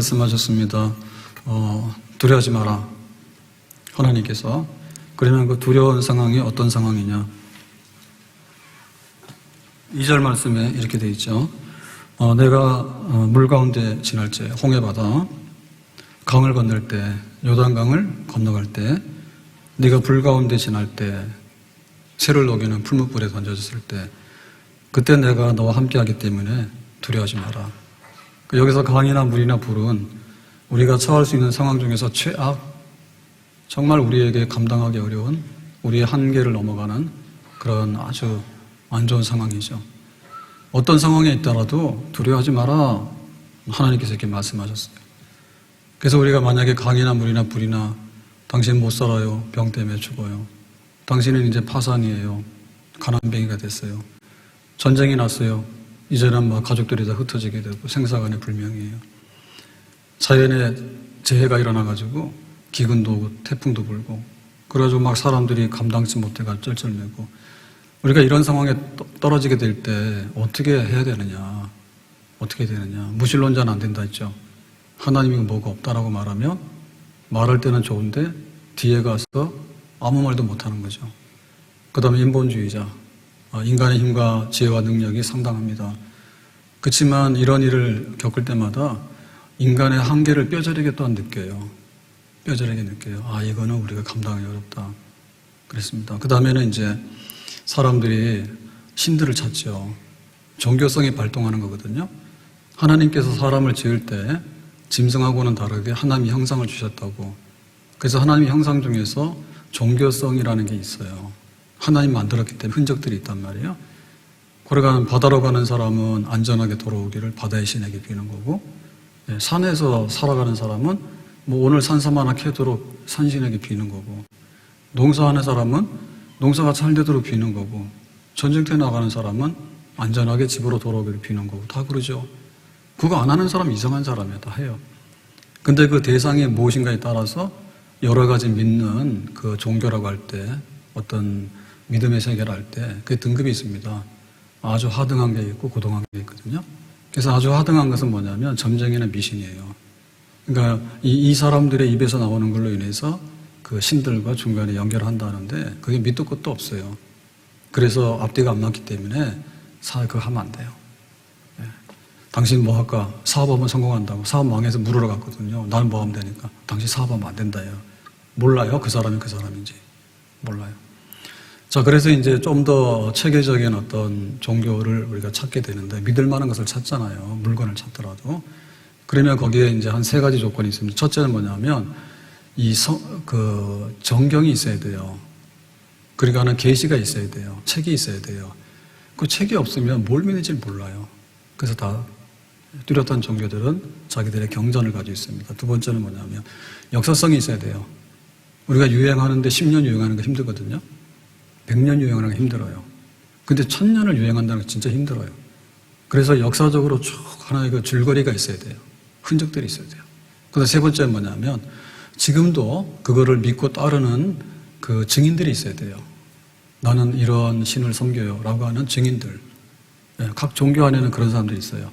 말씀하셨습니다. 두려워하지 마라. 하나님께서. 그러면 그 두려운 상황이 어떤 상황이냐? 2절 말씀에 이렇게 되어 있죠. 내가 물 가운데 지날 때, 홍해바다, 강을 건널 때, 요단강을 건너갈 때, 네가 불 가운데 지날 때, 새를 녹이는 풀무불에 던져졌을 때, 그때 내가 너와 함께하기 때문에 두려워하지 마라. 여기서 강이나 물이나 불은 우리가 처할 수 있는 상황 중에서 최악, 정말 우리에게 감당하기 어려운 우리의 한계를 넘어가는 그런 아주 안 좋은 상황이죠. 어떤 상황에 있더라도 두려워하지 마라. 하나님께서 이렇게 말씀하셨어요. 그래서 우리가 만약에 강이나 물이나 불이나 당신 못 살아요. 병 때문에 죽어요. 당신은 이제 파산이에요. 가난뱅이가 됐어요. 전쟁이 났어요. 이제는 가족들이 다 흩어지게 되고 생사간의 불명이에요. 자연에 재해가 일어나가지고 기근도 오고 태풍도 불고 그래가지고 막 사람들이 감당치 못해가 쩔쩔매고 우리가 이런 상황에 떨어지게 될 때 어떻게 해야 되느냐? 어떻게 되느냐? 무신론자는 안 된다 했죠. 하나님이 뭐가 없다라고 말하면 말할 때는 좋은데 뒤에 가서 아무 말도 못하는 거죠. 그 다음에 인본주의자. 인간의 힘과 지혜와 능력이 상당합니다. 그렇지만 이런 일을 겪을 때마다 인간의 한계를 뼈저리게 또한 느껴요. 뼈저리게 느껴요. 이거는 우리가 감당하기 어렵다. 그랬습니다. 그 다음에는 이제 사람들이 신들을 찾죠. 종교성이 발동하는 거거든요. 하나님께서 사람을 지을 때 짐승하고는 다르게 하나님이 형상을 주셨다고. 그래서 하나님의 형상 중에서 종교성이라는 게 있어요. 하나님 만들었기 때문에 흔적들이 있단 말이에요. 걸어가는 바다로 가는 사람은 안전하게 돌아오기를 바다의 신에게 비는 거고, 산에서 살아가는 사람은 오늘 산삼 하나 캐도록 산신에게 비는 거고, 농사하는 사람은 농사가 잘 되도록 비는 거고, 전쟁터에 나가는 사람은 안전하게 집으로 돌아오기를 비는 거고, 다 그러죠. 그거 안 하는 사람 이상한 사람이야. 다 해요. 근데 그 대상이 무엇인가에 따라서 여러 가지 믿는 그 종교라고 할 때, 어떤 믿음의 세계를 할 때, 그 등급이 있습니다. 아주 하등한 게 있고 고등한 게 있거든요. 그래서 아주 하등한 것은 뭐냐면 점쟁이나 미신이에요. 그러니까 이 사람들의 입에서 나오는 걸로 인해서 그 신들과 중간에 연결한다는데 그게 밑도 끝도 없어요. 그래서 앞뒤가 안 맞기 때문에 그거 하면 안 돼요. 당신 뭐 할까? 사업하면 성공한다고. 사업 망해서 물으러 갔거든요. 나는 뭐 하면 되니까. 당신 사업하면 안 된다요. 몰라요? 그 사람이 그 사람인지. 몰라요. 자, 그래서 이제 좀 더 체계적인 어떤 종교를 우리가 찾게 되는데 믿을 만한 것을 찾잖아요. 물건을 찾더라도. 그러면 거기에 이제 한 3가지 조건이 있습니다. 첫째는 뭐냐면 정경이 있어야 돼요. 그러니까는 계시가 있어야 돼요. 책이 있어야 돼요. 그 책이 없으면 뭘 믿는지 몰라요. 그래서 다 뚜렷한 종교들은 자기들의 경전을 가지고 있습니다. 두 번째는 뭐냐면 역사성이 있어야 돼요. 우리가 유행하는데 10년 유행하는 거 힘들거든요. 100년 유행하는 거 힘들어요. 근데 1000년을 유행한다는 거 진짜 힘들어요. 그래서 역사적으로 쭉 하나의 그 줄거리가 있어야 돼요. 흔적들이 있어야 돼요. 그다음 세 번째는 뭐냐면 지금도 그거를 믿고 따르는 그 증인들이 있어야 돼요. 나는 이런 신을 섬겨요 라고 하는 증인들. 각 종교 안에는 그런 사람들이 있어요.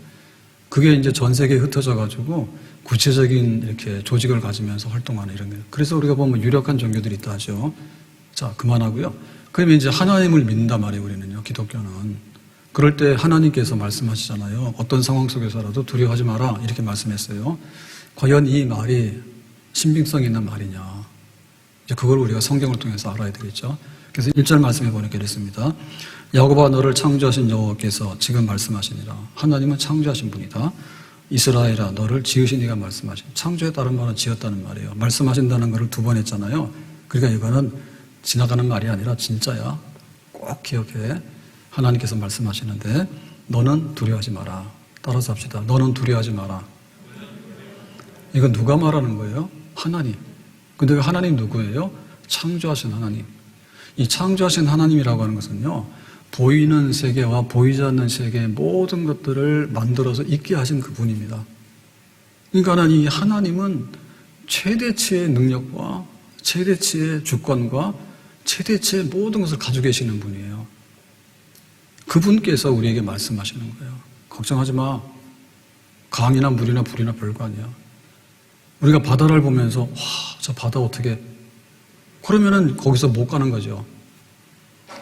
그게 이제 전 세계에 흩어져 가지고 구체적인 이렇게 조직을 가지면서 활동하는 이런 거예요. 그래서 우리가 보면 유력한 종교들이 있다 하죠. 자, 그만하고요. 그러면 이제 하나님을 믿는단 말이에요, 우리는요, 기독교는. 그럴 때 하나님께서 말씀하시잖아요. 어떤 상황 속에서라도 두려워하지 마라. 이렇게 말씀했어요. 과연 이 말이 신빙성 있는 말이냐. 이제 그걸 우리가 성경을 통해서 알아야 되겠죠. 그래서 1절 말씀해 보니까 이랬습니다. 야곱아 너를 창조하신 여호와께서 지금 말씀하시니라. 하나님은 창조하신 분이다. 이스라엘아 너를 지으신 이가 말씀하신. 창조에 다른 말은 지었다는 말이에요. 말씀하신다는 것을 2번 했잖아요. 그러니까 이거는 지나가는 말이 아니라 진짜야. 꼭 기억해. 하나님께서 말씀하시는데 너는 두려워하지 마라. 따라서 합시다. 너는 두려워하지 마라. 이건 누가 말하는 거예요? 하나님. 근데 그 하나님 누구예요? 창조하신 하나님. 이 창조하신 하나님이라고 하는 것은요, 보이는 세계와 보이지 않는 세계의 모든 것들을 만들어서 있게 하신 그분입니다. 그러니까 이 하나님은 최대치의 능력과 최대치의 주권과 최대치의 모든 것을 가지고 계시는 분이에요. 그분께서 우리에게 말씀하시는 거예요. 걱정하지 마. 강이나 물이나 불이나 별거 아니야. 우리가 바다를 보면서 와, 저 바다 어떻게, 그러면은 거기서 못 가는 거죠.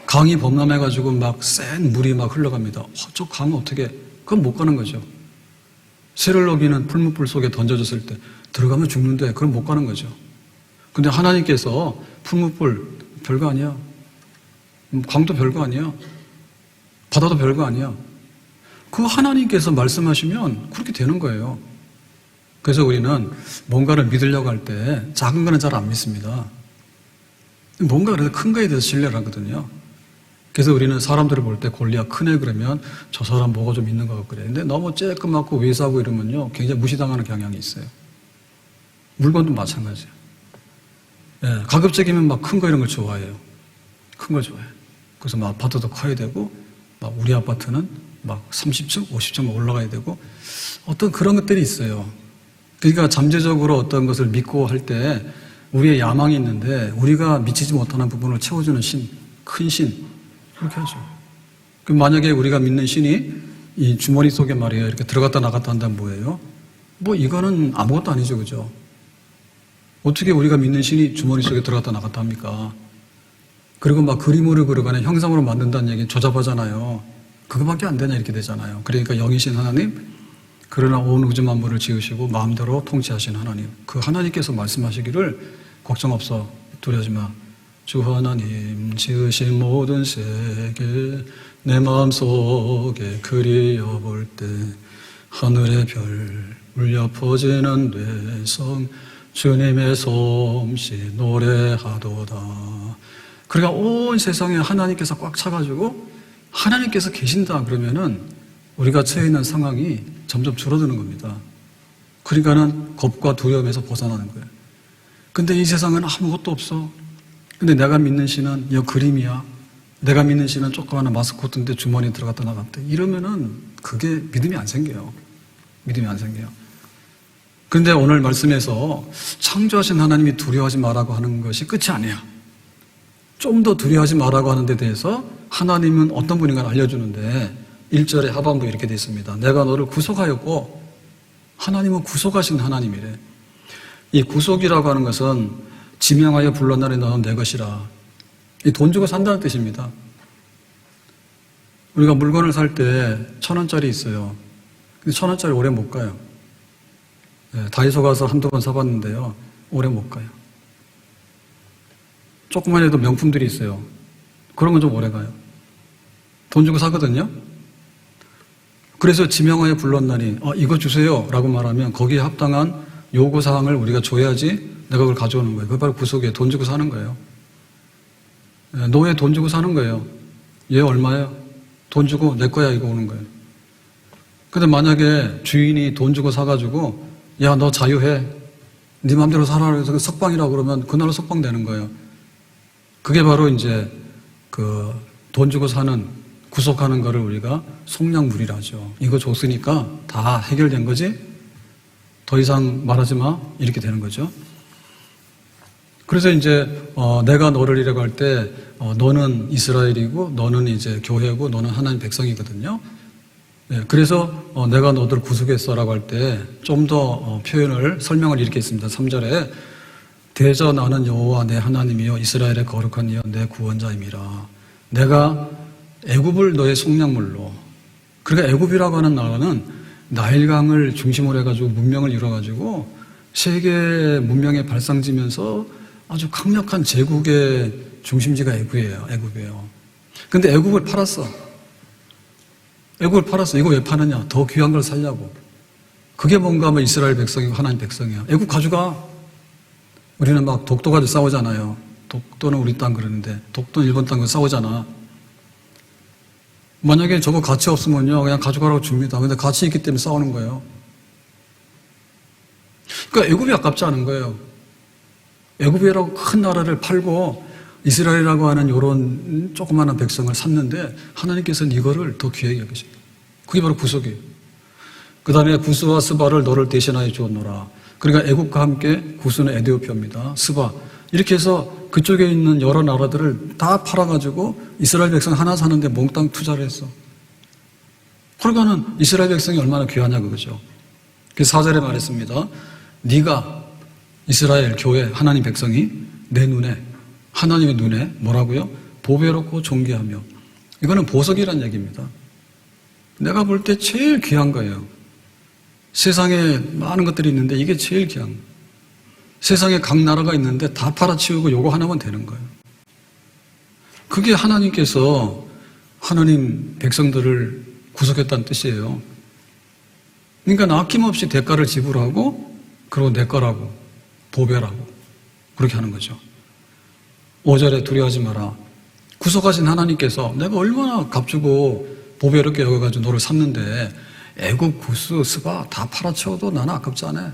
강이 범람해가지고 막 센 물이 막 흘러갑니다. 와, 저 강은 어떻게, 그건 못 가는 거죠. 새를 녹이는 풀무불 속에 던져졌을 때 들어가면 죽는데 그건 못 가는 거죠. 근데 하나님께서 풀무불 별거 아니야. 강도 별거 아니야. 바다도 별거 아니야. 그 하나님께서 말씀하시면 그렇게 되는 거예요. 그래서 우리는 뭔가를 믿으려고 할 때 작은 거는 잘 안 믿습니다. 뭔가 그래도 큰 거에 대해서 신뢰를 하거든요. 그래서 우리는 사람들을 볼 때 골리앗 크네 그러면 저 사람 뭐가 좀 있는 것 같고 그래. 근데 너무 쬐끄맣고 왜소하고 이러면요 굉장히 무시당하는 경향이 있어요. 물건도 마찬가지예요. 예, 가급적이면 막 큰 거 이런 걸 좋아해요. 큰 걸 좋아해요. 그래서 막 아파트도 커야 되고 막 우리 아파트는 막 30층, 50층 올라가야 되고 어떤 그런 것들이 있어요. 그러니까 잠재적으로 어떤 것을 믿고 할 때 우리의 야망이 있는데 우리가 미치지 못하는 부분을 채워주는 신, 큰 신, 그렇게 하죠. 그럼 만약에 우리가 믿는 신이 이 주머니 속에 말이에요. 이렇게 들어갔다 나갔다 한다면 뭐예요? 뭐 이거는 아무것도 아니죠. 그죠? 어떻게 우리가 믿는 신이 주머니 속에 들어갔다 나갔다 합니까? 그리고 막 그림으로 그려가는 형상으로 만든다는 얘기는 조잡하잖아요. 그거밖에 안 되냐 이렇게 되잖아요. 그러니까 영이신 하나님, 그러나 온 우주 만물을 지으시고 마음대로 통치하신 하나님, 그 하나님께서 말씀하시기를 걱정 없어, 두려워하지 마. 주 하나님 지으신 모든 세계 내 마음속에 그리워볼 때 하늘의 별 울려 퍼지는 뇌성 주님의 솜씨 노래하도다. 그러니까 온 세상에 하나님께서 꽉 차가지고 하나님께서 계신다 그러면은 우리가 처해 있는 상황이 점점 줄어드는 겁니다. 그러니까는 겁과 두려움에서 벗어나는 거예요. 근데 이 세상은 아무것도 없어. 근데 내가 믿는 신은 이 그림이야. 내가 믿는 신은 조그마한 마스코트인데 주머니에 들어갔다 나갔대. 이러면은 그게 믿음이 안 생겨요. 믿음이 안 생겨요. 근데 오늘 말씀에서 창조하신 하나님이 두려워하지 말라고 하는 것이 끝이 아니야. 좀 더 두려워하지 말라고 하는 데 대해서 하나님은 어떤 분인가 알려주는데 1절에 하반부에 이렇게 되어 있습니다. 내가 너를 구속하였고 하나님은 구속하신 하나님이래. 이 구속이라고 하는 것은 지명하여 불러나니 너는 내 것이라. 이 돈 주고 산다는 뜻입니다. 우리가 물건을 살 때 1,000원짜리 있어요. 근데 1,000원짜리 오래 못 가요. 네, 다이소 가서 한두 번 사봤는데요. 오래 못 가요. 조그만 해도 명품들이 있어요. 그런 건 좀 오래 가요. 돈 주고 사거든요. 그래서 지명하여 불렀나니 이거 주세요 라고 말하면 거기에 합당한 요구사항을 우리가 줘야지 내가 그걸 가져오는 거예요. 그게 바로 구속이에요. 돈 주고 사는 거예요. 너 왜 돈 주고 사는 거예요? 얘 얼마야? 돈 주고 내 거야 이거 오는 거예요. 근데 만약에 주인이 돈 주고 사가지고 야 너 자유해. 네 마음대로 살아 그래서 석방이라고 그러면 그날로 석방되는 거예요. 그게 바로 이제 그 돈 주고 사는 구속하는 거를 우리가 속량물이라 하죠. 이거 줬으니까 다 해결된 거지? 더 이상 말하지 마. 이렇게 되는 거죠. 그래서 이제 내가 너를 이라고 할 때 너는 이스라엘이고 너는 이제 교회고 너는 하나님 백성이거든요. 네, 그래서 내가 너를 구속했어라고 할 때 좀 더 표현을 설명을 이렇게 했습니다. 3절에 대저 나는 여호와 내 하나님이여 이스라엘의 거룩한 이여 내 구원자임이라. 내가 애굽을 너의 속량물로. 그러니까 애굽이라고 하는 나라는 나일강을 중심으로 해가지고 문명을 이뤄가지고 세계 문명의 발상지면서 아주 강력한 제국의 중심지가 애굽이에요. 근데 애굽을 팔았어. 애굽을 팔았어. 이거 왜 파느냐? 더 귀한 걸 살려고. 그게 뭔가 하면 이스라엘 백성이고 하나님 백성이야. 애굽 가져가. 우리는 막 독도 가지고 싸우잖아요. 독도는 우리 땅 그러는데 독도는 일본 땅 가지고 싸우잖아. 만약에 저거 가치 없으면요 그냥 가져가라고 줍니다. 근데 가치 있기 때문에 싸우는 거예요. 그러니까 애굽이 아깝지 않은 거예요. 애굽이라고 큰 나라를 팔고 이스라엘이라고 하는 이런 조그마한 백성을 샀는데 하나님께서는 이거를 더 귀하게 여기십니다. 그게 바로 구속이에요. 그 다음에 구스와 스바를 너를 대신하여 주었노라. 그러니까 애굽과 함께 구스는 에디오피아입니다. 스바 이렇게 해서 그쪽에 있는 여러 나라들을 다 팔아가지고 이스라엘 백성 하나 사는데 몽땅 투자를 했어. 그러니까는 이스라엘 백성이 얼마나 귀하냐 그거죠. 그래서 4절에 말했습니다. 네가 이스라엘 교회 하나님 백성이 내 눈에, 하나님의 눈에 뭐라고요? 보배롭고 존귀하며, 이거는 보석이란 얘기입니다. 내가 볼 때 제일 귀한 거예요. 세상에 많은 것들이 있는데 이게 제일 귀한 거예요. 세상에 각 나라가 있는데 다 팔아치우고 요거 하나만 되는 거예요. 그게 하나님께서 하나님 백성들을 구속했다는 뜻이에요. 그러니까 아낌없이 대가를 지불하고, 그리고 내 거라고, 보배라고, 그렇게 하는 거죠. 5절에 두려워하지 마라. 구속하신 하나님께서 내가 얼마나 값주고 보배롭게 여겨가지고 너를 샀는데 애국, 구스, 스바 다 팔아치워도 나는 아깝지 않아.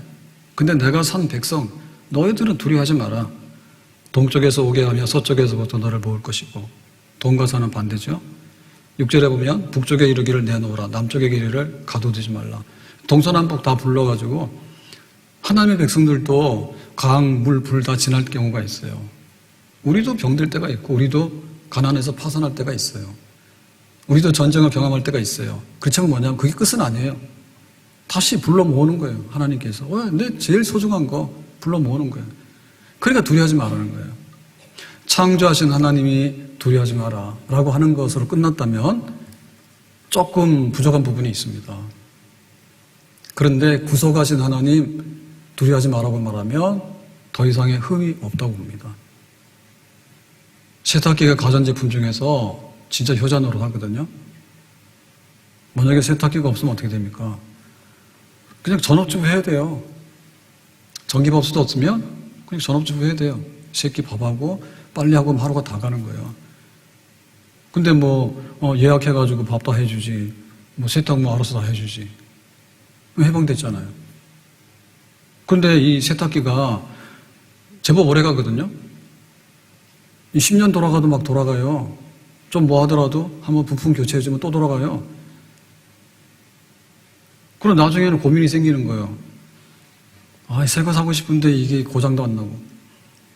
근데 내가 산 백성, 너희들은 두려워하지 마라. 동쪽에서 오게 하며 서쪽에서부터 너를 모을 것이고, 동과 서는 반대죠. 6절에 보면 북쪽에 이르기를 내놓으라, 남쪽에 이르기를 가둬두지 말라. 동서남북 다 불러가지고 하나님의 백성들도 강, 물, 불 다 지날 경우가 있어요. 우리도 병들 때가 있고, 우리도 가난해서 파산할 때가 있어요. 우리도 전쟁을 경험할 때가 있어요. 그렇지만 뭐냐면 그게 끝은 아니에요. 다시 불러 모으는 거예요. 하나님께서 내 제일 소중한 거 불러 모으는 거예요. 그러니까 두려워하지 말라는 거예요. 창조하신 하나님이 두려워하지 마라 라고 하는 것으로 끝났다면 조금 부족한 부분이 있습니다. 그런데 구속하신 하나님 두려워하지 마라고 말하면 더 이상의 흠이 없다고 봅니다. 세탁기가 가전제품 중에서 진짜 효자 노릇 하거든요. 만약에 세탁기가 없으면 어떻게 됩니까? 그냥 전업주부 해야 돼요. 전기밥솥도 없으면 그냥 전업주부 해야 돼요. 새끼 밥하고 빨래하고 하루가 다 가는 거예요. 근데 예약해가지고 밥 다 해주지, 세탁 알아서 다 해주지. 해방됐잖아요. 근데 이 세탁기가 제법 오래 가거든요. 10년 돌아가도 막 돌아가요. 좀 하더라도 한번 부품 교체해주면 또 돌아가요. 그럼 나중에는 고민이 생기는 거예요. 새 거 사고 싶은데 이게 고장도 안 나고.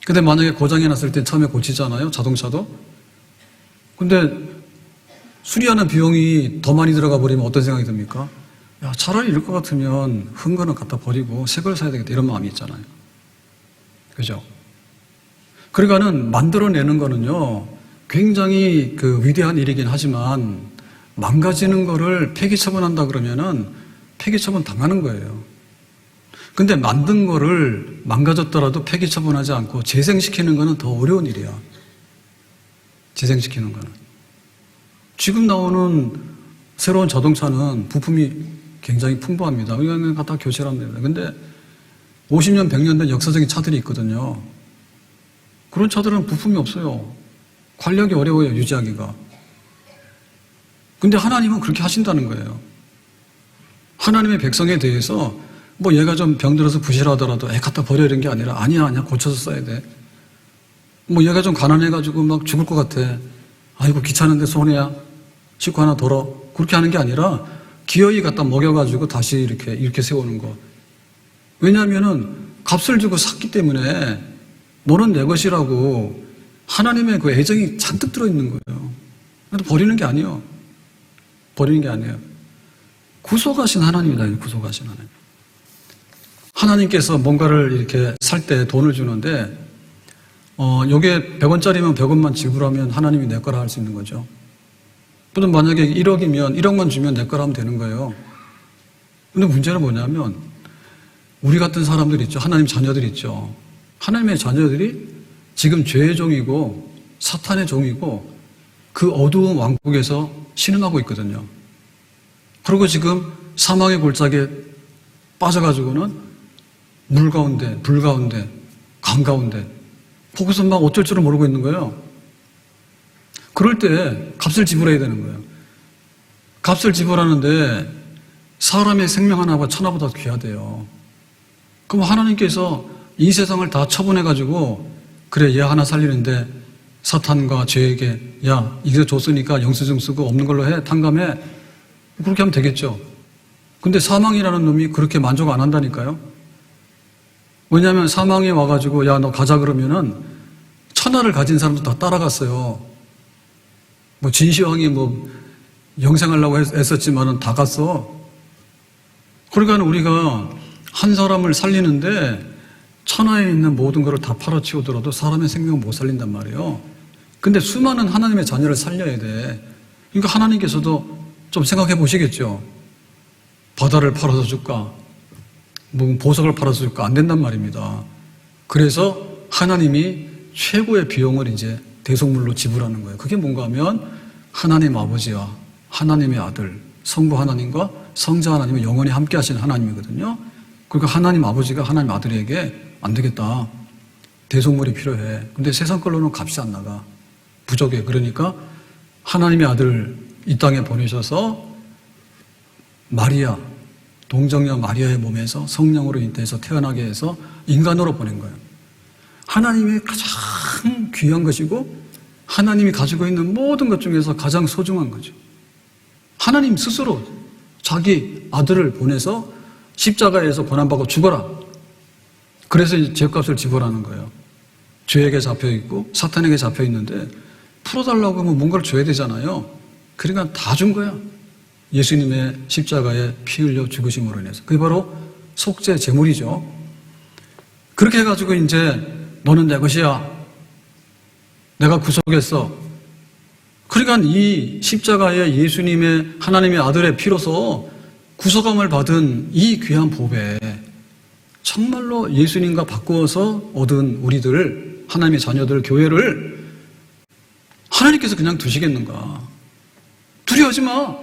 근데 만약에 고장이 났을 때 처음에 고치잖아요. 자동차도. 근데 수리하는 비용이 더 많이 들어가 버리면 어떤 생각이 듭니까? 차라리 이럴 것 같으면 흔 거는 갖다 버리고 새 걸 사야 되겠다, 이런 마음이 있잖아요. 그죠? 그러니까는 만들어내는 거는요, 굉장히 위대한 일이긴 하지만 망가지는 거를 폐기 처분한다 그러면은 폐기 처분 당하는 거예요. 근데 만든 거를 망가졌더라도 폐기 처분하지 않고 재생시키는 거는 더 어려운 일이야. 재생시키는 거는. 지금 나오는 새로운 자동차는 부품이 굉장히 풍부합니다. 이거는 갖다 교체를 하면 됩니다. 근데 50년, 100년 된 역사적인 차들이 있거든요. 그런 차들은 부품이 없어요. 관리하기 어려워요, 유지하기가. 근데 하나님은 그렇게 하신다는 거예요. 하나님의 백성에 대해서 얘가 좀 병들어서 부실하더라도 갖다 버려 이런 게 아니라 아니야 고쳐서 써야 돼. 얘가 좀 가난해가지고 막 죽을 것 같아. 아이고 귀찮은데 손해야. 식구 하나 덜어. 그렇게 하는 게 아니라 기어이 갖다 먹여가지고 다시 이렇게 세우는 거. 왜냐하면은 값을 주고 샀기 때문에 너는 내 것이라고 하나님의 그 애정이 잔뜩 들어있는 거예요. 그래도 버리는 게 아니에요. 버리는 게 아니에요. 구속하신 하나님이다. 구속하신 하나님. 하나님께서 뭔가를 이렇게 살 때 돈을 주는데 요게 100원짜리면 100원만 지불하면 하나님이 내 거라 할 수 있는 거죠. 또는 만약에 1억이면 1억만 주면 내 거라 하면 되는 거예요. 근데 문제는 뭐냐면 우리 같은 사람들 있죠. 하나님 자녀들 있죠. 하나님의 자녀들이 지금 죄의 종이고 사탄의 종이고 그 어두운 왕국에서 신음하고 있거든요. 그리고 지금 사망의 골짜기에 빠져가지고는 물 가운데, 불 가운데, 강 가운데 거기서 막 어쩔 줄을 모르고 있는 거예요. 그럴 때 값을 지불해야 되는 거예요. 값을 지불하는데 사람의 생명 하나가 천하보다 귀하대요. 그럼 하나님께서 이 세상을 다 처분해가지고 그래 얘 하나 살리는데 사탄과 죄에게 이거 줬으니까 영수증 쓰고 없는 걸로 해, 탕감해. 그렇게 하면 되겠죠. 근데 사망이라는 놈이 그렇게 만족 안 한다니까요. 왜냐하면 사망이 와가지고 너 가자 그러면은 천하를 가진 사람도 다 따라갔어요. 진시황이 영생하려고 애썼지만은 다 갔어. 그러니까 우리가 한 사람을 살리는데 천하에 있는 모든 것을 다 팔아치우더라도 사람의 생명을 못 살린단 말이에요. 근데 수많은 하나님의 자녀를 살려야 돼. 그러니까 하나님께서도 좀 생각해 보시겠죠. 바다를 팔아서 줄까? 뭐 보석을 팔아서 줄까? 안 된단 말입니다. 그래서 하나님이 최고의 비용을 이제 대속물로 지불하는 거예요. 그게 뭔가 하면 하나님 아버지와 하나님의 아들, 성부 하나님과 성자 하나님은 영원히 함께 하시는 하나님이거든요. 그러니까 하나님 아버지가 하나님 아들에게 안 되겠다. 대속물이 필요해. 근데 세상 걸로는 값이 안 나가. 부족해. 그러니까 하나님의 아들 이 땅에 보내셔서 마리아, 동정녀 마리아의 몸에서 성령으로 잉태해서 태어나게 해서 인간으로 보낸 거예요. 하나님이 가장 귀한 것이고 하나님이 가지고 있는 모든 것 중에서 가장 소중한 거죠. 하나님 스스로 자기 아들을 보내서 십자가에서 고난받고 죽어라. 그래서 이제 죄값을 지불하는 거예요. 죄에게 잡혀있고 사탄에게 잡혀있는데 풀어달라고 하면 뭔가를 줘야 되잖아요. 그러니까 다 준 거야. 예수님의 십자가에 피 흘려 죽으심으로 인해서. 그게 바로 속죄 제물이죠. 그렇게 해가지고 이제 너는 내 것이야. 내가 구속했어. 그러니까 이 십자가에 예수님의 하나님의 아들의 피로서 구속함을 받은 이 귀한 보배, 정말로 예수님과 바꾸어서 얻은 우리들, 하나님의 자녀들, 교회를 하나님께서 그냥 두시겠는가? 두려워하지 마.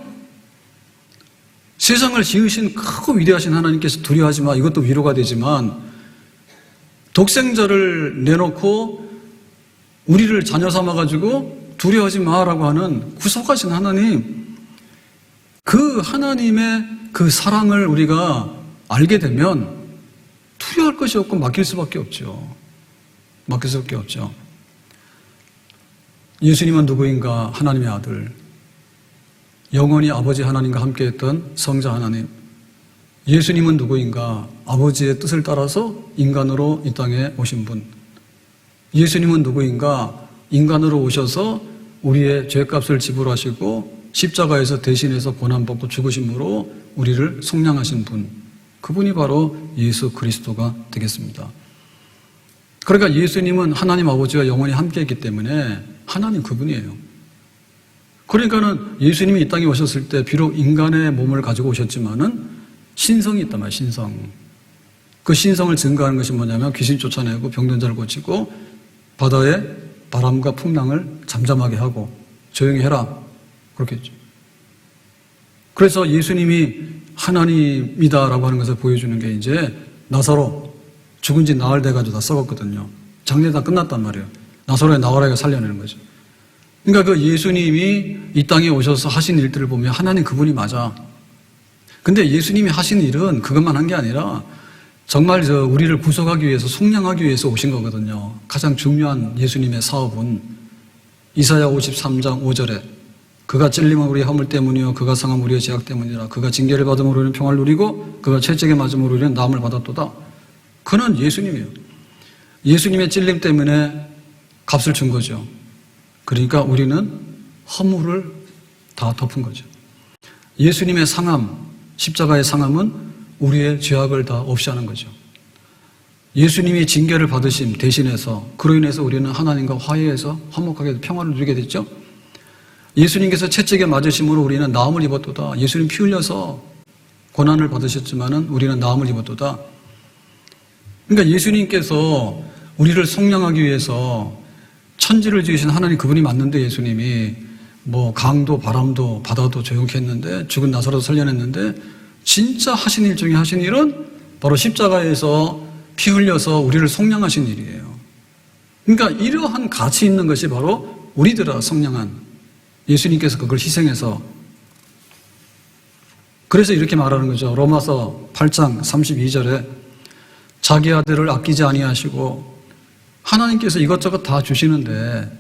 세상을 지으신 크고 위대하신 하나님께서 두려워하지 마. 이것도 위로가 되지만 독생자를 내놓고 우리를 자녀 삼아가지고 두려워하지 마라고 하는 구속하신 하나님, 그 하나님의 그 사랑을 우리가 알게 되면 두려워할 것이 없고 맡길 수밖에 없죠. 맡길 수밖에 없죠. 예수님은 누구인가? 하나님의 아들. 영원히 아버지 하나님과 함께했던 성자 하나님. 예수님은 누구인가? 아버지의 뜻을 따라서 인간으로 이 땅에 오신 분. 예수님은 누구인가? 인간으로 오셔서 우리의 죄값을 지불하시고 십자가에서 대신해서 고난받고 죽으심으로 우리를 속량하신 분. 그분이 바로 예수 그리스도가 되겠습니다. 그러니까 예수님은 하나님 아버지와 영원히 함께했기 때문에 하나님 그분이에요. 그러니까는 예수님이 이 땅에 오셨을 때 비록 인간의 몸을 가지고 오셨지만은 신성이 있단 말이에요. 신성. 그 신성을 증거하는 것이 뭐냐면 귀신 쫓아내고 병든 자를 고치고 바다의 바람과 풍랑을 잠잠하게 하고 조용히 해라. 그렇게 했죠. 그래서 예수님이 하나님이다라고 하는 것을 보여주는 게 이제 나사로 죽은 지 나흘 돼가지고 다 썩었거든요. 장례 다 끝났단 말이에요. 나사로의 나와라가 살려내는 거죠. 그러니까 그 예수님이 이 땅에 오셔서 하신 일들을 보면 하나님 그분이 맞아. 근데 예수님이 하신 일은 그것만 한 게 아니라 정말 우리를 구속하기 위해서 속량하기 위해서 오신 거거든요. 가장 중요한 예수님의 사업은 이사야 53장 5절에 그가 찔림은 우리의 허물 때문이요 그가 상함 우리의 죄악 때문이라 그가 징계를 받음으로 우리는 평화를 누리고 그가 채찍에 맞음으로 우리는 나음을 받았도다. 그는 예수님이에요. 예수님의 찔림 때문에 값을 준 거죠. 그러니까 우리는 허물을 다 덮은 거죠. 예수님의 상함, 십자가의 상함은 우리의 죄악을 다 없이 하는 거죠. 예수님이 징계를 받으심 대신해서 그로 인해서 우리는 하나님과 화해해서 화목하게 평화를 누리게 됐죠. 예수님께서 채찍에 맞으심으로 우리는 나음을 입었도다. 예수님 피 흘려서 고난을 받으셨지만은 우리는 나음을 입었도다. 그러니까 예수님께서 우리를 속량하기 위해서 천지를 지으신 하나님 그분이 맞는데 예수님이 뭐 강도 바람도 바다도 조용케 했는데 죽은 나사로도 살려냈는데 진짜 하신 일 중에 하신 일은 바로 십자가에서 피 흘려서 우리를 속량하신 일이에요. 그러니까 이러한 가치 있는 것이 바로 우리들아 속량한 예수님께서 그걸 희생해서 그래서 이렇게 말하는 거죠. 로마서 8장 32절에 자기 아들을 아끼지 아니하시고 하나님께서 이것저것 다 주시는데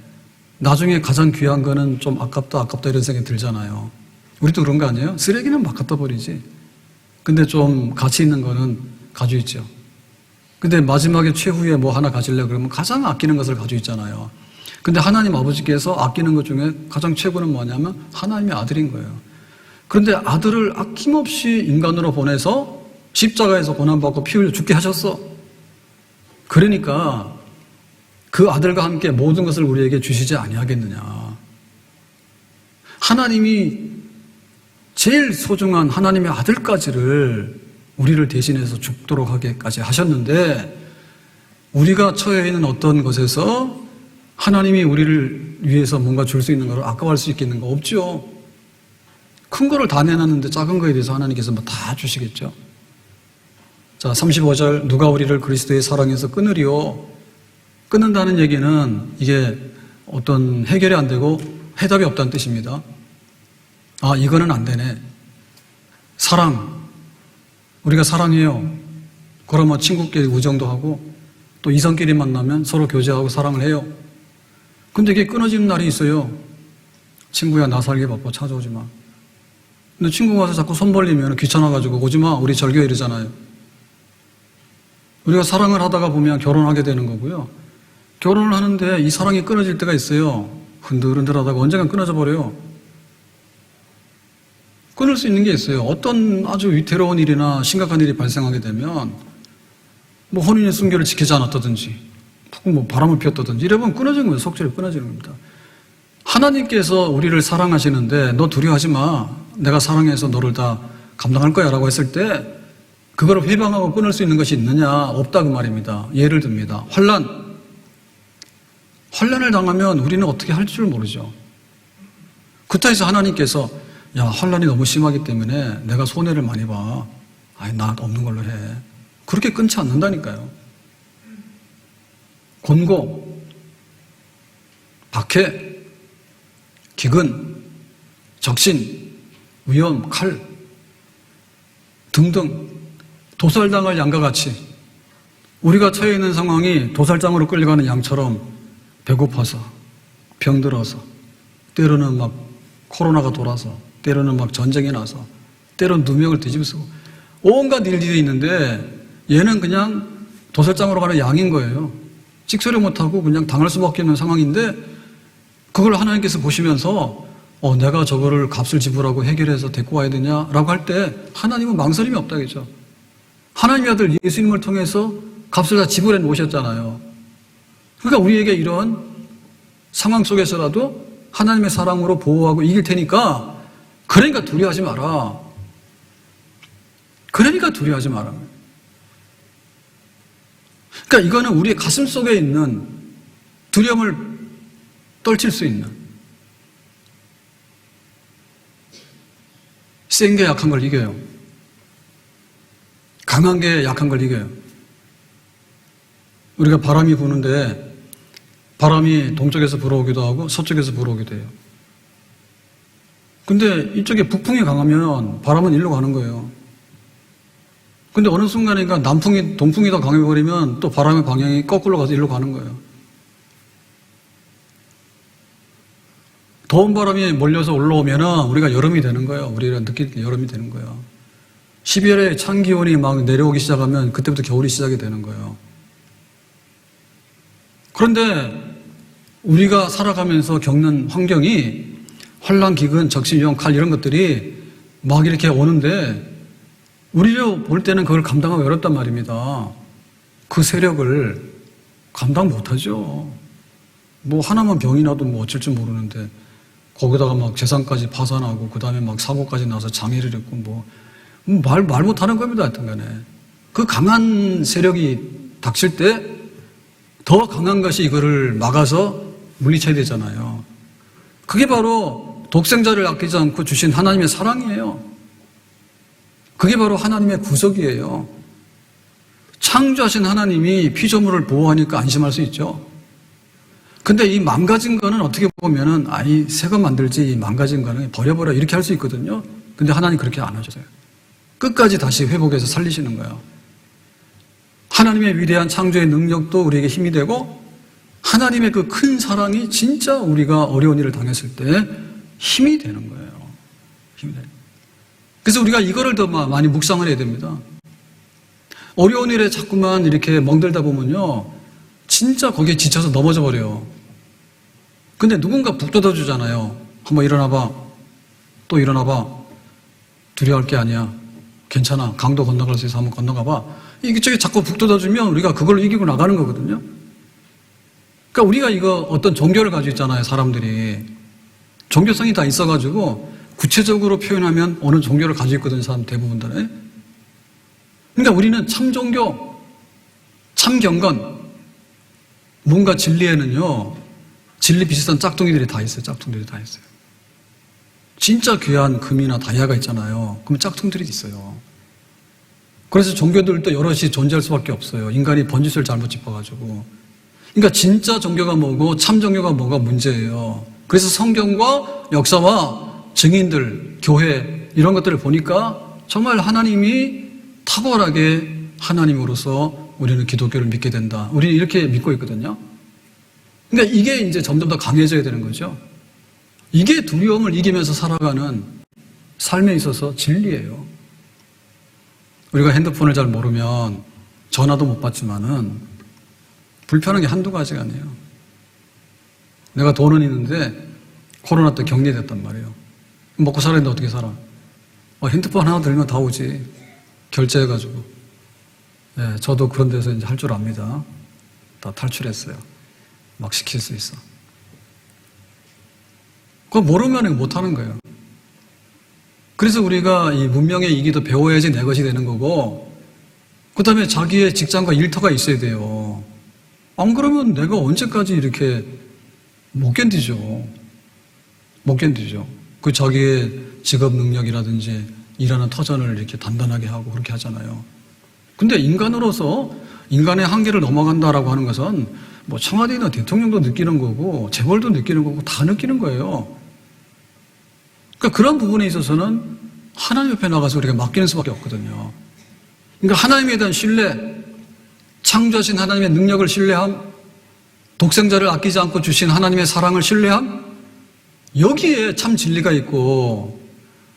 나중에 가장 귀한 거는 좀 아깝다 이런 생각이 들잖아요. 우리도 그런 거 아니에요? 쓰레기는 막 갖다 버리지. 근데 좀 가치 있는 거는 가지고 있죠. 근데 마지막에 최후에 뭐 하나 가지려고 그러면 가장 아끼는 것을 가지고 있잖아요. 근데 하나님 아버지께서 아끼는 것 중에 가장 최고는 뭐냐면 하나님의 아들인 거예요. 그런데 아들을 아낌없이 인간으로 보내서 십자가에서 고난받고 피 흘려 죽게 하셨어. 그러니까 그 아들과 함께 모든 것을 우리에게 주시지 아니하겠느냐. 하나님이 제일 소중한 하나님의 아들까지를 우리를 대신해서 죽도록 하게까지 하셨는데, 우리가 처해 있는 어떤 것에서 하나님이 우리를 위해서 뭔가 줄 수 있는 걸 아까워할 수 있겠는가? 없죠. 큰 거를 다 내놨는데 작은 거에 대해서 하나님께서 뭐 다 주시겠죠. 자, 35절, 누가 우리를 그리스도의 사랑에서 끊으리요? 끊는다는 얘기는 이게 어떤 해결이 안 되고 해답이 없다는 뜻입니다. 아, 이거는 안 되네. 사랑. 우리가 사랑해요. 그러면 친구끼리 우정도 하고 또 이성끼리 만나면 서로 교제하고 사랑을 해요. 근데 이게 끊어지는 날이 있어요. 친구야, 나 살기 바빠. 찾아오지 마. 근데 친구가 와서 자꾸 손 벌리면 귀찮아가지고 오지 마. 우리 절교해 이러잖아요. 우리가 사랑을 하다가 보면 결혼하게 되는 거고요. 결혼을 하는데 이 사랑이 끊어질 때가 있어요. 흔들흔들 하다가 언젠간 끊어져 버려요. 끊을 수 있는 게 있어요. 어떤 아주 위태로운 일이나 심각한 일이 발생하게 되면 뭐 혼인의 순결을 지키지 않았다든지 뭐 바람을 피웠다든지 이러면 끊어지는 거예요. 속절이 끊어지는 겁니다. 하나님께서 우리를 사랑하시는데 너 두려워하지 마. 내가 사랑해서 너를 다 감당할 거야 라고 했을 때 그거를 회방하고 끊을 수 있는 것이 있느냐? 없다 그 말입니다. 예를 듭니다. 환난을 당하면 우리는 어떻게 할 줄 모르죠. 그때에서 하나님께서 야, 환난이 너무 심하기 때문에 내가 손해를 많이 봐. 아니, 나 없는 걸로 해. 그렇게 끊지 않는다니까요. 권고, 박해, 기근, 적신, 위험, 칼 등등 도살당할 양과 같이 우리가 처해 있는 상황이 도살장으로 끌려가는 양처럼 배고파서, 병들어서, 때로는 막 코로나가 돌아서, 때로는 막 전쟁이 나서, 때로는 누명을 뒤집어쓰고 온갖 일들이 있는데 얘는 그냥 도살장으로 가는 양인 거예요. 찍소리 못하고 그냥 당할 수밖에 없는 상황인데 그걸 하나님께서 보시면서 내가 저거를 값을 지불하고 해결해서 데리고 와야 되냐라고 할 때 하나님은 망설임이 없다겠죠. 하나님의 아들 예수님을 통해서 값을 다 지불해 놓으셨잖아요. 그러니까 우리에게 이런 상황 속에서라도 하나님의 사랑으로 보호하고 이길 테니까 그러니까 두려워하지 마라. 그러니까 두려워하지 마라. 그러니까 이거는 우리의 가슴 속에 있는 두려움을 떨칠 수 있는 센 게 약한 걸 이겨요. 강한 게 약한 걸 이겨요. 우리가 바람이 부는데 바람이 동쪽에서 불어오기도 하고 서쪽에서 불어오기도 해요. 근데 이쪽에 북풍이 강하면 바람은 일로 가는 거예요. 근데 어느 순간인가 동풍이 더 강해버리면 또 바람의 방향이 거꾸로 가서 일로 가는 거예요. 더운 바람이 몰려서 올라오면 우리가 여름이 되는 거예요. 우리가 느낄 때 여름이 되는 거예요. 12월에 찬 기온이 막 내려오기 시작하면 그때부터 겨울이 시작이 되는 거예요. 그런데 우리가 살아가면서 겪는 환경이 환난, 기근, 적신, 위험, 칼 이런 것들이 막 이렇게 오는데 우리로 볼 때는 그걸 감당하기 어렵단 말입니다. 그 세력을 감당 못하죠. 뭐 하나만 병이 나도 뭐 어쩔 줄 모르는데 거기다가 막 재산까지 파산하고 그 다음에 막 사고까지 나서 장애를 입고 말 못하는 겁니다. 하여튼 간에 그 강한 세력이 닥칠 때 더 강한 것이 이거를 막아서 물리쳐야 되잖아요. 그게 바로 독생자를 아끼지 않고 주신 하나님의 사랑이에요. 그게 바로 하나님의 구속이에요. 창조하신 하나님이 피조물을 보호하니까 안심할 수 있죠. 근데 이 망가진 거는 어떻게 보면은 새 거 만들지 이 망가진 거는 버려버려 이렇게 할 수 있거든요. 근데 하나님 그렇게 안 하셨어요. 끝까지 다시 회복해서 살리시는 거예요. 하나님의 위대한 창조의 능력도 우리에게 힘이 되고 하나님의 그 큰 사랑이 진짜 우리가 어려운 일을 당했을 때 힘이 되는 거예요. 힘이 돼요. 그래서 우리가 이거를 더 많이 묵상을 해야 됩니다. 어려운 일에 자꾸만 이렇게 멍들다 보면요. 진짜 거기에 지쳐서 넘어져 버려요. 근데 누군가 북돋아 주잖아요. 한번 일어나봐. 또 일어나봐. 두려워할 게 아니야. 괜찮아. 강도 건너갈 수 있어. 한번 건너가봐. 이쪽에 자꾸 북돋아주면 우리가 그걸로 이기고 나가는 거거든요. 그러니까 우리가 이거 어떤 종교를 가지고 있잖아요. 사람들이. 종교성이 다 있어가지고 구체적으로 표현하면 어느 종교를 가지고 있거든요. 사람 대부분들은. 그러니까 우리는 참 종교, 참 경건, 뭔가 진리에는요. 진리 비슷한 짝퉁이들이 다 있어요. 짝퉁들이 다 있어요. 진짜 귀한 금이나 다이아가 있잖아요. 그럼 짝퉁들이 있어요. 그래서 종교들도 여럿이 존재할 수밖에 없어요. 인간이 번짓을 잘못 짚어가지고. 그러니까 진짜 종교가 뭐고 참 종교가 뭐가 문제예요. 그래서 성경과 역사와 증인들, 교회 이런 것들을 보니까 정말 하나님이 탁월하게 하나님으로서 우리는 기독교를 믿게 된다. 우리는 이렇게 믿고 있거든요. 그러니까 이게 이제 점점 더 강해져야 되는 거죠. 이게 두려움을 이기면서 살아가는 삶에 있어서 진리예요. 우리가 핸드폰을 잘 모르면 전화도 못 받지만은 불편한 게 한두 가지가 아니에요. 내가 돈은 있는데 코로나 때 격리됐단 말이에요. 먹고 살아야 되는데 어떻게 살아? 핸드폰 하나 들면 다 오지. 결제해가지고. 네, 저도 그런 데서 이제 할 줄 압니다. 다 탈출했어요. 막 시킬 수 있어. 그거 모르면 못하는 거예요. 그래서 우리가 이 문명의 이기도 배워야지 내 것이 되는 거고, 그 다음에 자기의 직장과 일터가 있어야 돼요. 안 그러면 내가 언제까지 이렇게 못 견디죠. 못 견디죠. 그 자기의 직업 능력이라든지 일하는 터전을 이렇게 단단하게 하고 그렇게 하잖아요. 근데 인간으로서 인간의 한계를 넘어간다라고 하는 것은 뭐 청와대나 대통령도 느끼는 거고 재벌도 느끼는 거고 다 느끼는 거예요. 그러니까 그런 부분에 있어서는 하나님 옆에 나가서 우리가 맡기는 수밖에 없거든요. 그러니까 하나님에 대한 신뢰, 창조하신 하나님의 능력을 신뢰함, 독생자를 아끼지 않고 주신 하나님의 사랑을 신뢰함, 여기에 참 진리가 있고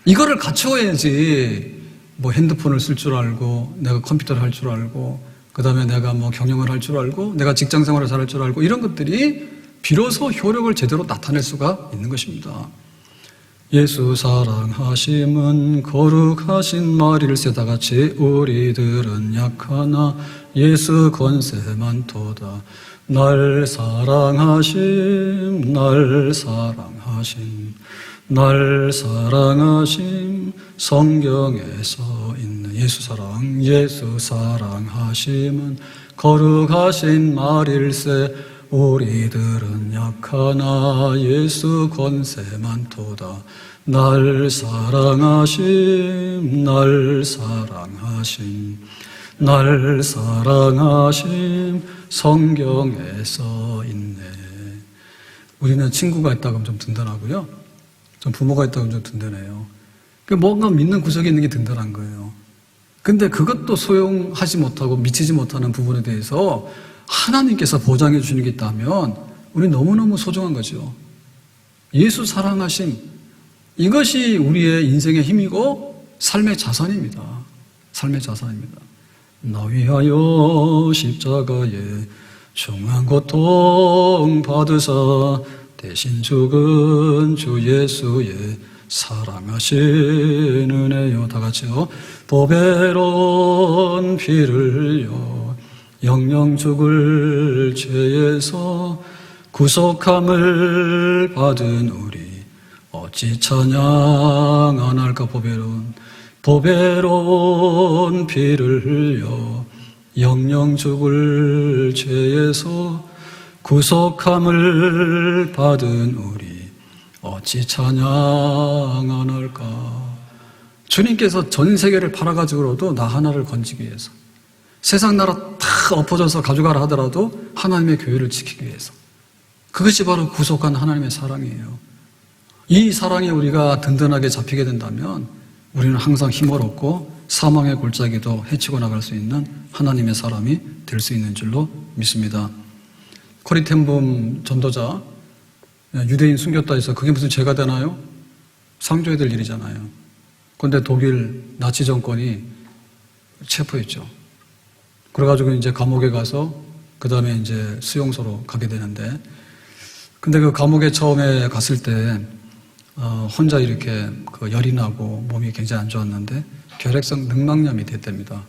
이거를 갖추어야지 뭐 핸드폰을 쓸 줄 알고 내가 컴퓨터를 할 줄 알고 그 다음에 내가 뭐 경영을 할 줄 알고 내가 직장 생활을 잘할 줄 알고 이런 것들이 비로소 효력을 제대로 나타낼 수가 있는 것입니다. 예수 사랑하심은 거룩하신 마릴세다같이 우리들은 약하나 예수 권세 많도다. 날 사랑하심 날 사랑하심 날 사랑하심 성경에 써 있는 예수 사랑하심은 거룩하신 말일세 우리들은 약하나 예수 권세 많도다. 날 사랑하심 날 사랑하심 날 사랑하심 성경에 써 있네. 우리는 친구가 있다고 하면 좀 든든하고요. 좀 부모가 있다고 하면 좀 든든해요. 뭔가 믿는 구석이 있는 게 든든한 거예요. 근데 그것도 소용하지 못하고 미치지 못하는 부분에 대해서 하나님께서 보장해 주시는 게 있다면 우리 너무너무 소중한 거죠. 예수 사랑하심, 이것이 우리의 인생의 힘이고 삶의 자산입니다. 삶의 자산입니다. 나 위하여 십자가에 중한 고통 받으사 대신 죽은 주 예수의 사랑하신 은혜요. 다 같이요. 보배로운 피를 흘려 영영 죽을 죄에서 구속함을 받은 우리 어찌 찬양 안 할까. 보배로운 피를 흘려 영영 죽을 죄에서 구속함을 받은 우리 어찌 찬양 안 할까. 주님께서 전 세계를 팔아가지고라도 나 하나를 건지기 위해서, 세상 나라 다 엎어져서 가져가라 하더라도 하나님의 교회를 지키기 위해서, 그것이 바로 구속한 하나님의 사랑이에요. 이 사랑에 우리가 든든하게 잡히게 된다면 우리는 항상 힘을 얻고 사망의 골짜기도 헤치고 나갈 수 있는 하나님의 사람이 될 수 있는 줄로 믿습니다. 코리텐붐 전도자, 유대인 숨겼다 해서 그게 무슨 죄가 되나요? 상조해야 될 일이잖아요. 그런데 독일 나치 정권이 체포했죠. 그래가지고 이제 감옥에 가서 그 다음에 이제 수용소로 가게 되는데, 근데 그 감옥에 처음에 갔을 때 혼자 이렇게 그 열이 나고 몸이 굉장히 안 좋았는데 결핵성 늑막염이 됐답니다.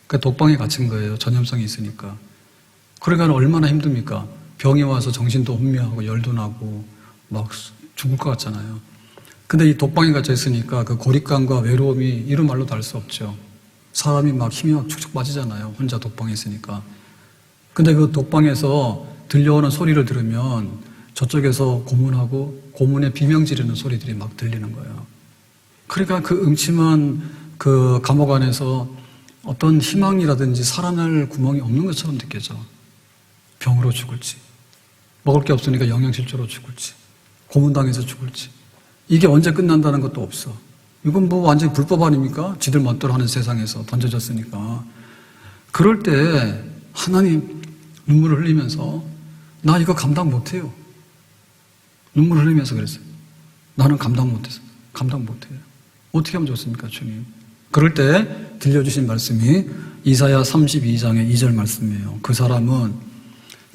그 독방에 갇힌 거예요. 전염성이 있으니까. 그러니까 얼마나 힘듭니까? 병이 와서 정신도 혼미하고 열도 나고 막 죽을 것 같잖아요. 근데 이 독방에 갇혀 있으니까 그 고립감과 외로움이 이루 말로도 알 수 없죠. 사람이 막 힘이 막 축축 빠지잖아요. 혼자 독방에 있으니까. 근데 그 독방에서 들려오는 소리를 들으면 저쪽에서 고문하고 고문의 비명 지르는 소리들이 막 들리는 거예요. 그러니까 그 음침한 그 감옥 안에서 어떤 희망이라든지 살아날 구멍이 없는 것처럼 느껴져. 병으로 죽을지, 먹을 게 없으니까 영양실조로 죽을지, 고문당해서 죽을지. 이게 언제 끝난다는 것도 없어. 이건 뭐 완전히 불법 아닙니까? 지들 멋대로 하는 세상에서 던져졌으니까. 그럴 때 하나님 눈물을 흘리면서 나 이거 감당 못해요. 눈물을 흘리면서 그랬어요. 나는 감당 못해서. 감당 못해요. 어떻게 하면 좋습니까, 주님? 그럴 때 들려주신 말씀이 이사야 32장의 2절 말씀이에요. 그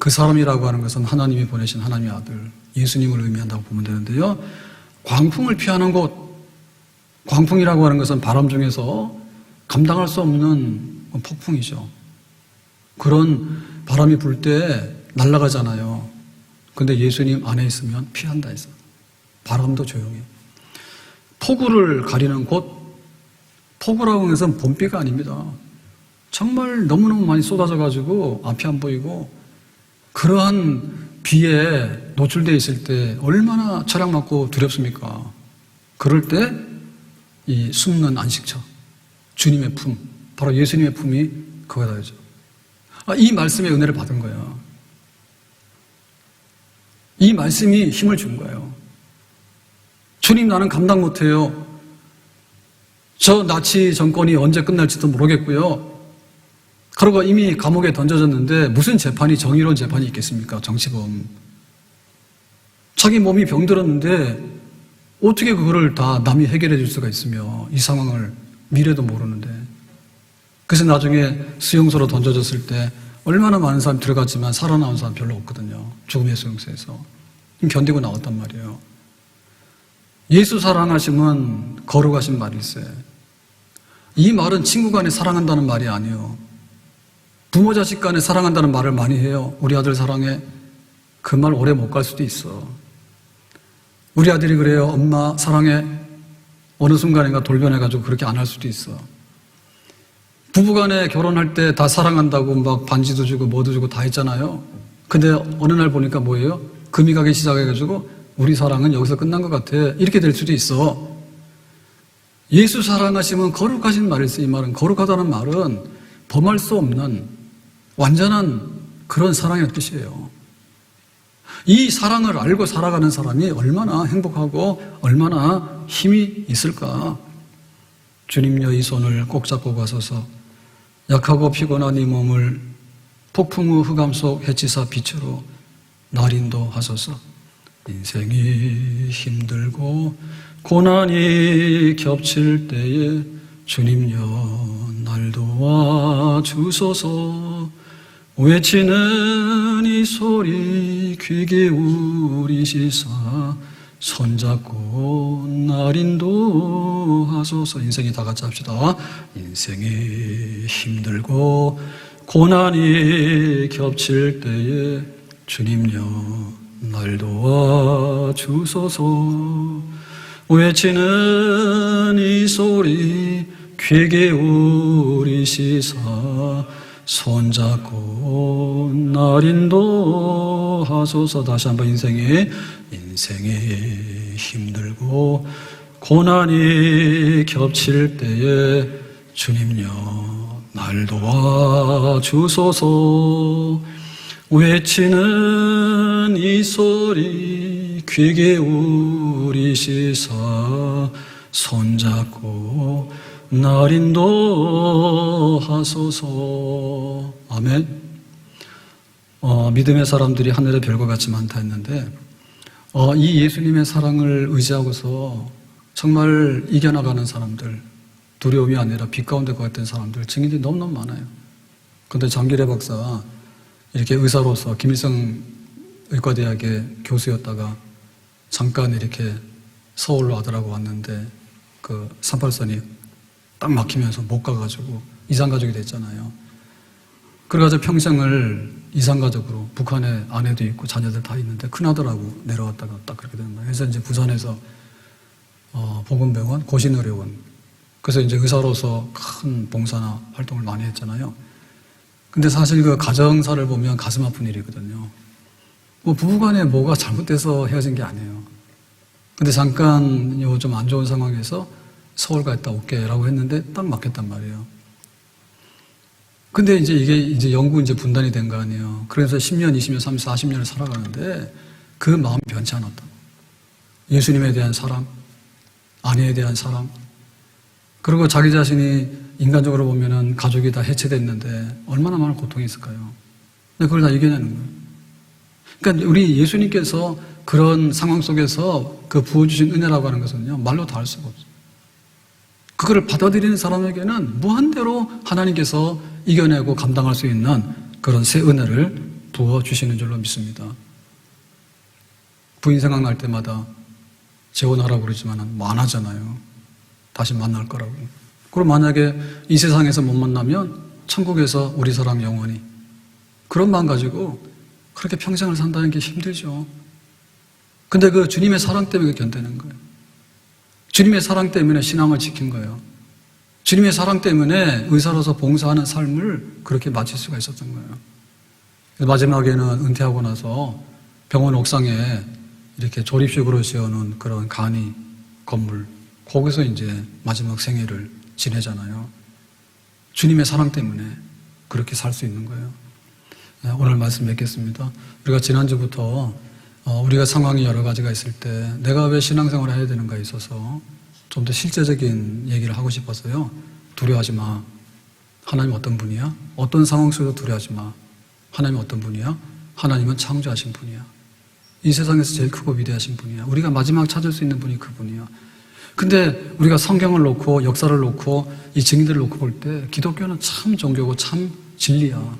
사람이라고 하는 것은 하나님이 보내신 하나님의 아들 예수님을 의미한다고 보면 되는데요. 광풍을 피하는 곳, 광풍이라고 하는 것은 바람 중에서 감당할 수 없는 폭풍이죠. 그런 바람이 불 때 날아가잖아요. 근데 예수님 안에 있으면 피한다 해서 바람도 조용해요. 폭우를 가리는 곳, 폭우라고 하는 것은 봄비가 아닙니다. 정말 너무너무 많이 쏟아져가지고 앞이 안 보이고 그러한 비에 노출되어 있을 때 얼마나 철학 맞고 두렵습니까? 그럴 때 이 숨는 안식처, 주님의 품, 바로 예수님의 품이 그거다죠. 이 말씀의 은혜를 받은 거예요. 이 말씀이 힘을 준 거예요. 주님, 나는 감당 못해요. 저 나치 정권이 언제 끝날지도 모르겠고요. 그러고 이미 감옥에 던져졌는데 무슨 재판이 정의로운 재판이 있겠습니까? 정치범. 자기 몸이 병들었는데 어떻게 그거를 다 남이 해결해 줄 수가 있으며 이 상황을 미래도 모르는데. 그래서 나중에 수용소로 던져졌을 때 얼마나 많은 사람이 들어갔지만 살아나온 사람 별로 없거든요. 죽음의 수용소에서. 견디고 나왔단 말이에요. 예수 사랑하심은 거룩하신 말일세. 이 말은 친구 간에 사랑한다는 말이 아니에요. 부모 자식 간에 사랑한다는 말을 많이 해요. 우리 아들 사랑해. 그 말 오래 못 갈 수도 있어. 우리 아들이 그래요. 엄마 사랑해. 어느 순간인가 돌변해가지고 그렇게 안 할 수도 있어. 부부간에 결혼할 때 다 사랑한다고 막 반지도 주고 뭐도 주고 다 했잖아요. 근데 어느 날 보니까 뭐예요? 금이 가기 시작해가지고 우리 사랑은 여기서 끝난 것 같아. 이렇게 될 수도 있어. 예수 사랑하시면 거룩하신 말일세. 이 말은 거룩하다는 말은 범할 수 없는 완전한 그런 사랑의 뜻이에요. 이 사랑을 알고 살아가는 사람이 얼마나 행복하고 얼마나 힘이 있을까. 주님여 이 손을 꼭 잡고 가소서. 약하고 피곤한 이 몸을 폭풍 후 흑암 속 해치사 빛으로 날인도 하소서. 인생이 힘들고 고난이 겹칠 때에 주님여 날 도와주소서. 외치는 이 소리 귀 기울이시사 손잡고 날 인도하소서. 인생이 다 같이 합시다. 인생이 힘들고 고난이 겹칠 때에 주님여 날 도와주소서. 외치는 이 소리 귀 기울이시사 손잡고 날 인도하소서. 다시 한번 인생이 힘들고 고난이 겹칠 때에 주님여 날 도와주소서. 외치는 이 소리 귀 기울이시사 손잡고 날 인도하소서. 아멘. 믿음의 사람들이 하늘의 별과 같이 많다 했는데 이 예수님의 사랑을 의지하고서 정말 이겨나가는 사람들, 두려움이 아니라 빛 가운데 거했던 사람들 증인들이 너무너무 많아요. 그런데 장기래 박사 이렇게 의사로서 김일성 의과대학의 교수였다가 잠깐 이렇게 서울로 아들하고 왔는데 그 38선이 딱 막히면서 못 가가지고 이산가족이 됐잖아요. 그래가지고 평생을 이산가족으로, 북한에 아내도 있고 자녀들 다 있는데 큰아들하고 내려왔다가 딱 그렇게 되는 거예요. 그래서 이제 부산에서 보건병원, 고신의료원, 그래서 이제 의사로서 큰 봉사나 활동을 많이 했잖아요. 근데 사실 그 가정사를 보면 가슴 아픈 일이거든요. 뭐 부부간에 뭐가 잘못돼서 헤어진 게 아니에요. 근데 잠깐 좀 안 좋은 상황에서 서울 갔다 올게라고 했는데 딱 막혔단 말이에요. 근데 이제 이게 이제 영구 이제 분단이 된 거 아니에요. 그래서 10년, 20년, 30년, 40년을 살아가는데 그 마음이 변치 않았다. 예수님에 대한 사랑, 아내에 대한 사랑, 그리고 자기 자신이 인간적으로 보면은 가족이 다 해체됐는데 얼마나 많은 고통이 있을까요? 근데 그걸 다 이겨내는 거예요. 그러니까 우리 예수님께서 그런 상황 속에서 그 부어주신 은혜라고 하는 것은요, 말로 다 할 수가 없어요. 그거를 받아들이는 사람에게는 무한대로 하나님께서 이겨내고 감당할 수 있는 그런 새 은혜를 부어주시는 줄로 믿습니다. 부인 생각날 때마다 재혼하라고 그러지만 만하잖아요. 다시 만날 거라고. 그럼 만약에 이 세상에서 못 만나면 천국에서 우리 사랑 영원히, 그런 마음 가지고 그렇게 평생을 산다는 게 힘들죠. 근데 그 주님의 사랑 때문에 견디는 거예요. 주님의 사랑 때문에 신앙을 지킨 거예요. 주님의 사랑 때문에 의사로서 봉사하는 삶을 그렇게 마칠 수가 있었던 거예요. 마지막에는 은퇴하고 나서 병원 옥상에 이렇게 조립식으로 지어놓은 그런 간이 건물, 거기서 이제 마지막 생애를 지내잖아요. 주님의 사랑 때문에 그렇게 살 수 있는 거예요. 오늘 말씀 맺겠습니다. 우리가 지난주부터 우리가 상황이 여러 가지가 있을 때 내가 왜 신앙생활을 해야 되는가에 있어서 좀 더 실제적인 얘기를 하고 싶어서요. 두려워하지 마. 하나님 어떤 분이야? 어떤 상황 속에서 두려워하지 마. 하나님 어떤 분이야? 하나님은 창조하신 분이야. 이 세상에서 제일 크고 위대하신 분이야. 우리가 마지막 찾을 수 있는 분이 그분이야. 근데 우리가 성경을 놓고 역사를 놓고 이 증인들을 놓고 볼 때 기독교는 참 종교고 참 진리야.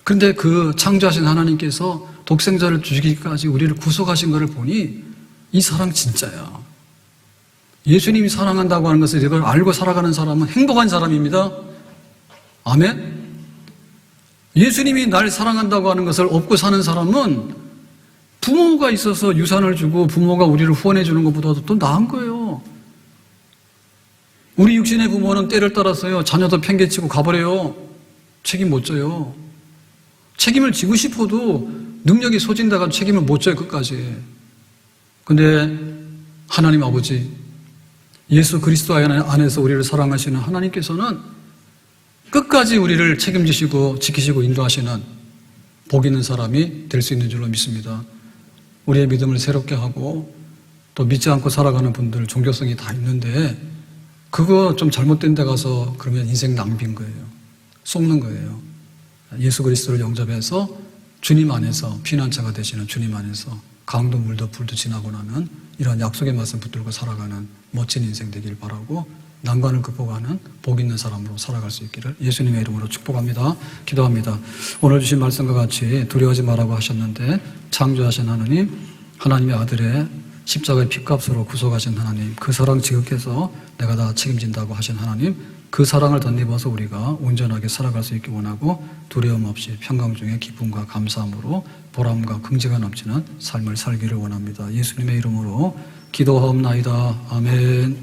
그런데 그 창조하신 하나님께서 독생자를 주시기까지 우리를 구속하신 것을 보니 이 사랑 진짜야. 예수님이 사랑한다고 하는 것을 이걸 알고 살아가는 사람은 행복한 사람입니다. 아멘? 예수님이 날 사랑한다고 하는 것을 업고 사는 사람은 부모가 있어서 유산을 주고 부모가 우리를 후원해 주는 것보다도 더 나은 거예요. 우리 육신의 부모는 때를 따라서요, 자녀도 팽개치고 가버려요. 책임 못 져요. 책임을 지고 싶어도 능력이 소진돼가지고 책임을 못 져요, 끝까지. 근데 하나님 아버지, 예수 그리스도 안에서 우리를 사랑하시는 하나님께서는 끝까지 우리를 책임지시고 지키시고 인도하시는 복 있는 사람이 될 수 있는 줄로 믿습니다. 우리의 믿음을 새롭게 하고 또 믿지 않고 살아가는 분들 종교성이 다 있는데 그거 좀 잘못된 데 가서 그러면 인생 낭비인 거예요. 속는 거예요. 예수 그리스도를 영접해서 주님 안에서 피난처가 되시는 주님 안에서 강도 물도 불도 지나고 나는 이러한 약속의 말씀 붙들고 살아가는 멋진 인생 되길 바라고 난관을 극복하는 복 있는 사람으로 살아갈 수 있기를 예수님의 이름으로 축복합니다. 기도합니다. 오늘 주신 말씀과 같이 두려워하지 말라고 하셨는데 창조하신 하나님, 하나님의 아들의 십자가의 핏값으로 구속하신 하나님, 그 사랑 지극해서 내가 다 책임진다고 하신 하나님, 그 사랑을 덧입어서 우리가 온전하게 살아갈 수 있기 원하고 두려움 없이 평강 중에 기쁨과 감사함으로 보람과 긍지가 넘치는 삶을 살기를 원합니다. 예수님의 이름으로 기도하옵나이다. 아멘.